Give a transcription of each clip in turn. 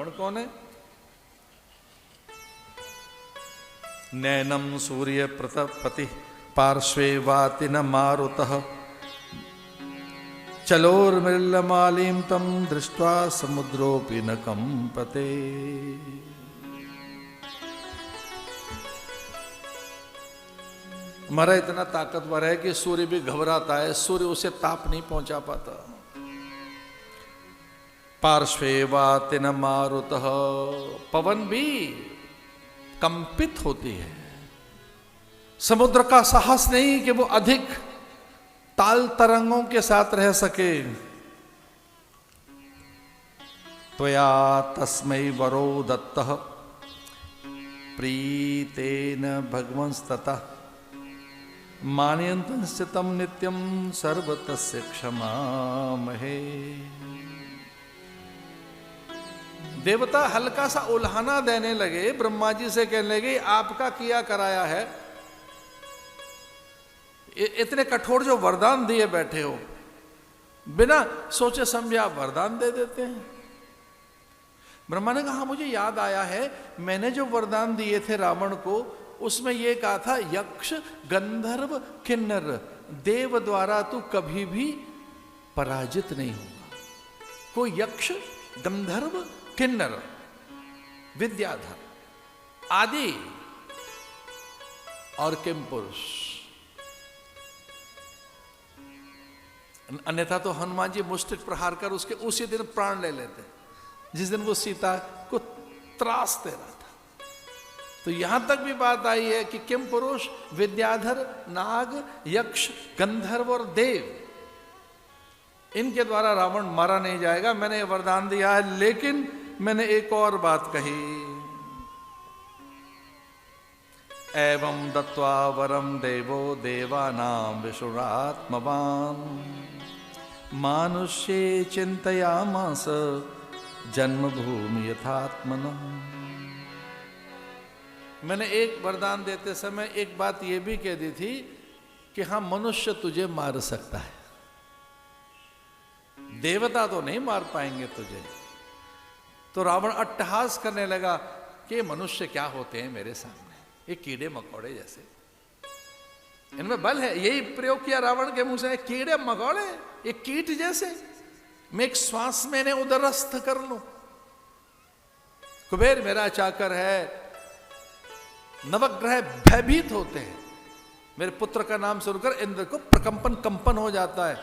रावण कौन है? नैनम सूर्य प्रतपति पार्श्वे वाति न मारुतः चलोर्मृल्लमालीं तम दृष्ट्वा समुद्रोऽपि न कंपते। हमारा इतना ताकतवर है कि सूर्य भी घबराता है, सूर्य उसे ताप नहीं पहुंचा पाता। पार्श्वे वाति न मारुतः, पवन भी कंपित होती है। समुद्र का साहस नहीं कि वो अधिक ताल तरंगों के साथ रह सके। त्वया तस्मै वरो दत्तः प्रीतेन भगवंस्ततः मानयन्तश्च तं नित्यं सर्वतस्य क्षमामहे। देवता हल्का सा उल्हाना देने लगे, ब्रह्मा जी से कहने लगे आपका किया कराया है, इतने कठोर जो वरदान दिए बैठे हो, बिना सोचे समझे आप वरदान दे देते हैं। ब्रह्मा ने कहा मुझे याद आया है, मैंने जो वरदान दिए थे रावण को, उसमें यह कहा था यक्ष गंधर्व किन्नर देव द्वारा तू कभी भी पराजित नहीं होगा। कोई यक्ष गंधर्व किन्नर विद्याधर आदि और किम पुरुष, अन्यथा तो हनुमान जी मुष्टिक प्रहार कर उसके उसी दिन प्राण ले लेते, जिस दिन वो सीता को त्रास दे रहा था। तो यहां तक भी बात आई है कि किम पुरुष विद्याधर नाग यक्ष गंधर्व और देव, इनके द्वारा रावण मारा नहीं जाएगा। मैंने वरदान दिया है, लेकिन मैंने एक और बात कही, एवं दत्वा वरम देवो देवानां विशुरात्मवान् मानुष्ये चिंतयामास जन्मभूमि यथात्मनः। मैंने एक वरदान देते समय एक बात यह भी कह दी थी कि हाँ मनुष्य तुझे मार सकता है, देवता तो नहीं मार पाएंगे तुझे। तो रावण अट्टहास करने लगा कि मनुष्य क्या होते हैं मेरे सामने, ये कीड़े मकोड़े जैसे, इनमें बल है। यही प्रयोग किया रावण के मुंह से, कीड़े मकोड़े, ये कीट जैसे, मैं एक श्वास में इन्हें उदरस्थ कर लूं। कुबेर मेरा चाकर है, नवग्रह भयभीत होते हैं। मेरे पुत्र का नाम सुनकर इंद्र को कंपन हो जाता है,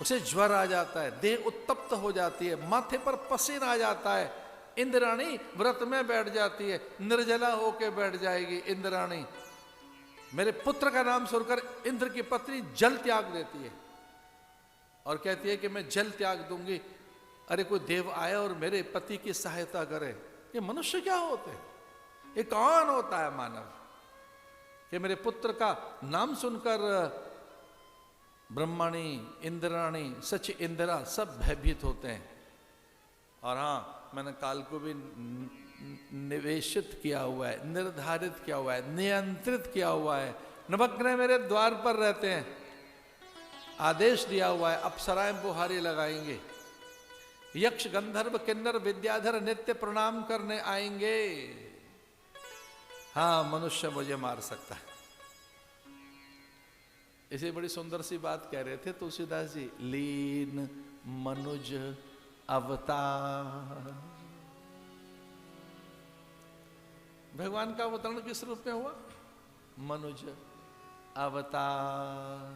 उसे ज्वर आ जाता है, देह उत्तप्त हो जाती है, माथे पर पसीना आ जाता है। इंद्राणी व्रत में बैठ जाती है, निर्जला होकर बैठ जाएगी इंद्राणी। मेरे पुत्र का नाम सुनकर इंद्र की पत्नी जल त्याग देती है और कहती है कि मैं जल त्याग दूंगी। अरे कोई देव आए और मेरे पति की सहायता करे। ये मनुष्य क्या होते हैं? ये कौन होता है मानव कि मेरे पुत्र का नाम सुनकर ब्रह्माणी इंद्राणी सच इंदिरा सब भयभीत होते हैं। और हाँ, मैंने काल को भी निवेशित किया हुआ है, निर्धारित किया हुआ है, नियंत्रित किया हुआ है। नवग्रह मेरे द्वार पर रहते हैं, आदेश दिया हुआ है अप्सराएं बुहारी लगाएंगे, यक्ष गंधर्व किन्नर विद्याधर नित्य प्रणाम करने आएंगे। हाँ, मनुष्य मुझे मार सकता है। इसे बड़ी सुंदर सी बात कह रहे थे तुलसीदास जी, लीन मनुज अवतार। भगवान का अवतरण किस रूप में हुआ? मनुज अवतार।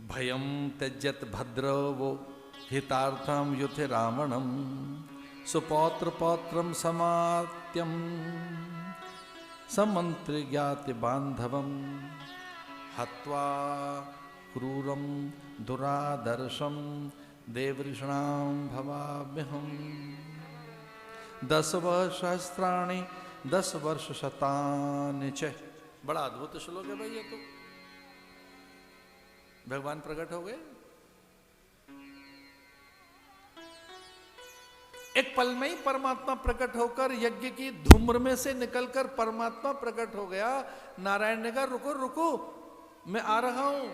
भयम त्यजत भद्रो वो हितार्थम युथे रावणम सुपौत्र पौत्रम समात्यम समंत्र ज्ञाति बांधवम हत्वा क्रूरम दुरादर्शम देवऋषणाम भवाम्यहम 10 वर्ष सहस्राणि 10 वर्ष शतानि च। बड़ा अद्भुत श्लोक है भाई ये तो। भगवान प्रकट हो गए, एक पल में ही परमात्मा प्रकट होकर यज्ञ की धूम्र में से निकलकर परमात्मा प्रकट हो गया। नारायण ने कहा रुको रुको, मैं आ रहा हूं।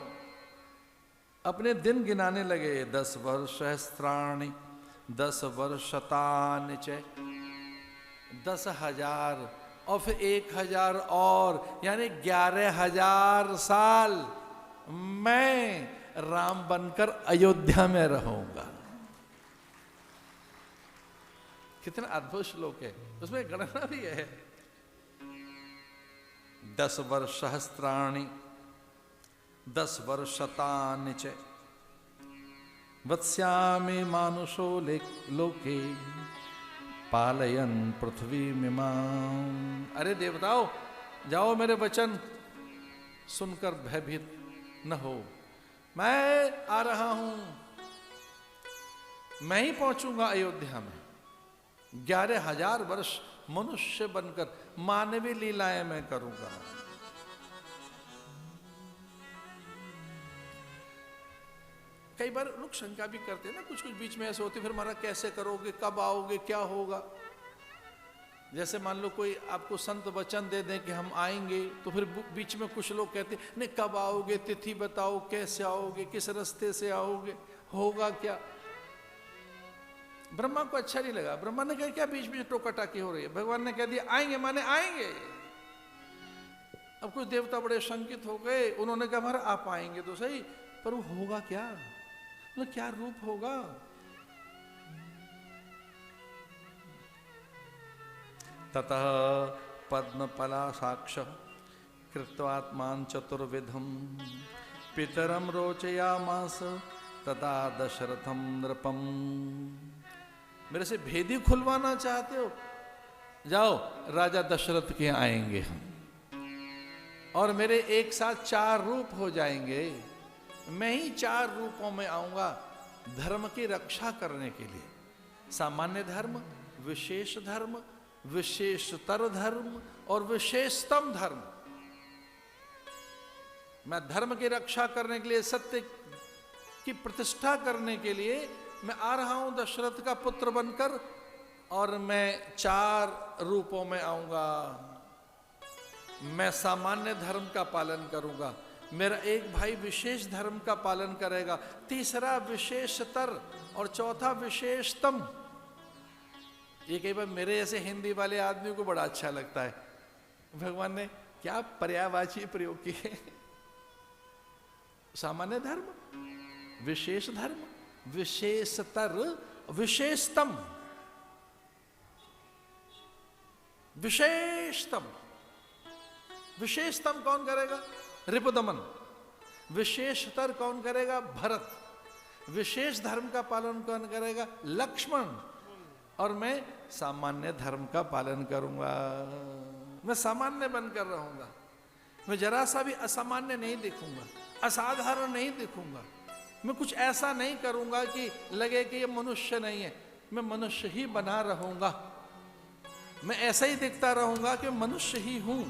अपने दिन गिनाने लगे। 10 वर्ष सहस्त्राणि 10 वर्षतानि च 10,000 और फिर 1,000 और, यानी 11,000 साल मैं राम बनकर अयोध्या में रहूंगा। कितना अद्भुत श्लोक है, उसमें गणना भी है। 10 वर्ष सहस्त्राणि 10 वर्षतानि च वत्स्यामि मानुषो लोके पालयन पृथ्वी मिमां। अरे देवताओं, जाओ मेरे वचन सुनकर भयभीत न हो। मैं आ रहा हूं, मैं ही पहुंचूंगा अयोध्या में। 11,000 वर्ष मनुष्य बनकर मानवीय लीलाएं मैं करूंगा। कई बार लोग शंका भी करते हैं ना, कुछ कुछ बीच में ऐसे होते, फिर महाराज कैसे करोगे, कब आओगे, क्या होगा। जैसे मान लो कोई आपको संत वचन दे दें कि हम आएंगे, तो फिर बीच में कुछ लोग कहते हैं नहीं कब आओगे, तिथि बताओ, कैसे आओगे, किस रास्ते से आओगे, होगा क्या। ब्रह्मा को अच्छा नहीं लगा। ब्रह्मा ने कहा क्या बीच बीच टोका टाकी हो रही है। भगवान ने कह दिया आएंगे माने आएंगे। अब कुछ देवता बड़े शंकित हो गए, उन्होंने कहा महाराज आप आएंगे तो सही, पर वो होगा क्या, मतलब क्या रूप होगा। ततः पद्मपलासाक्ष कृत्वात्मान चतुर्विधम पितरम रोचयामास तथा दशरथम नृपम। मेरे से भेदी खुलवाना चाहते हो, जाओ राजा दशरथ के आएंगे हम, और मेरे एक साथ 4 रूप हो जाएंगे। मैं ही 4 रूपों में आऊंगा धर्म की रक्षा करने के लिए। सामान्य धर्म, विशेष धर्म, विशेषतर धर्म और विशेषतम धर्म। मैं धर्म की रक्षा करने के लिए, सत्य की प्रतिष्ठा करने के लिए मैं आ रहा हूं दशरथ का पुत्र बनकर, और मैं 4 रूपों में आऊंगा। मैं सामान्य धर्म का पालन करूंगा, मेरा एक भाई विशेष धर्म का पालन करेगा, तीसरा विशेषतर और चौथा विशेषतम। ये कई बार मेरे जैसे हिंदी वाले आदमी को बड़ा अच्छा लगता है, भगवान ने क्या पर्यायवाची प्रयोग किए। सामान्य धर्म, विशेष धर्म, विशेषतर, विशेषतम, विशेषतम। विशेषतम कौन करेगा? रिपुदमन। विशेषतर कौन करेगा? भरत। विशेष धर्म का पालन कौन करेगा? लक्ष्मण। और मैं सामान्य धर्म का पालन करूंगा। मैं सामान्य बनकर रहूंगा, मैं जरा सा भी असामान्य नहीं दिखूंगा, असाधारण नहीं दिखूंगा। मैं कुछ ऐसा नहीं करूंगा कि लगे कि ये मनुष्य नहीं है, मैं मनुष्य ही बना रहूंगा। मैं ऐसा ही दिखता रहूंगा कि मनुष्य ही हूं।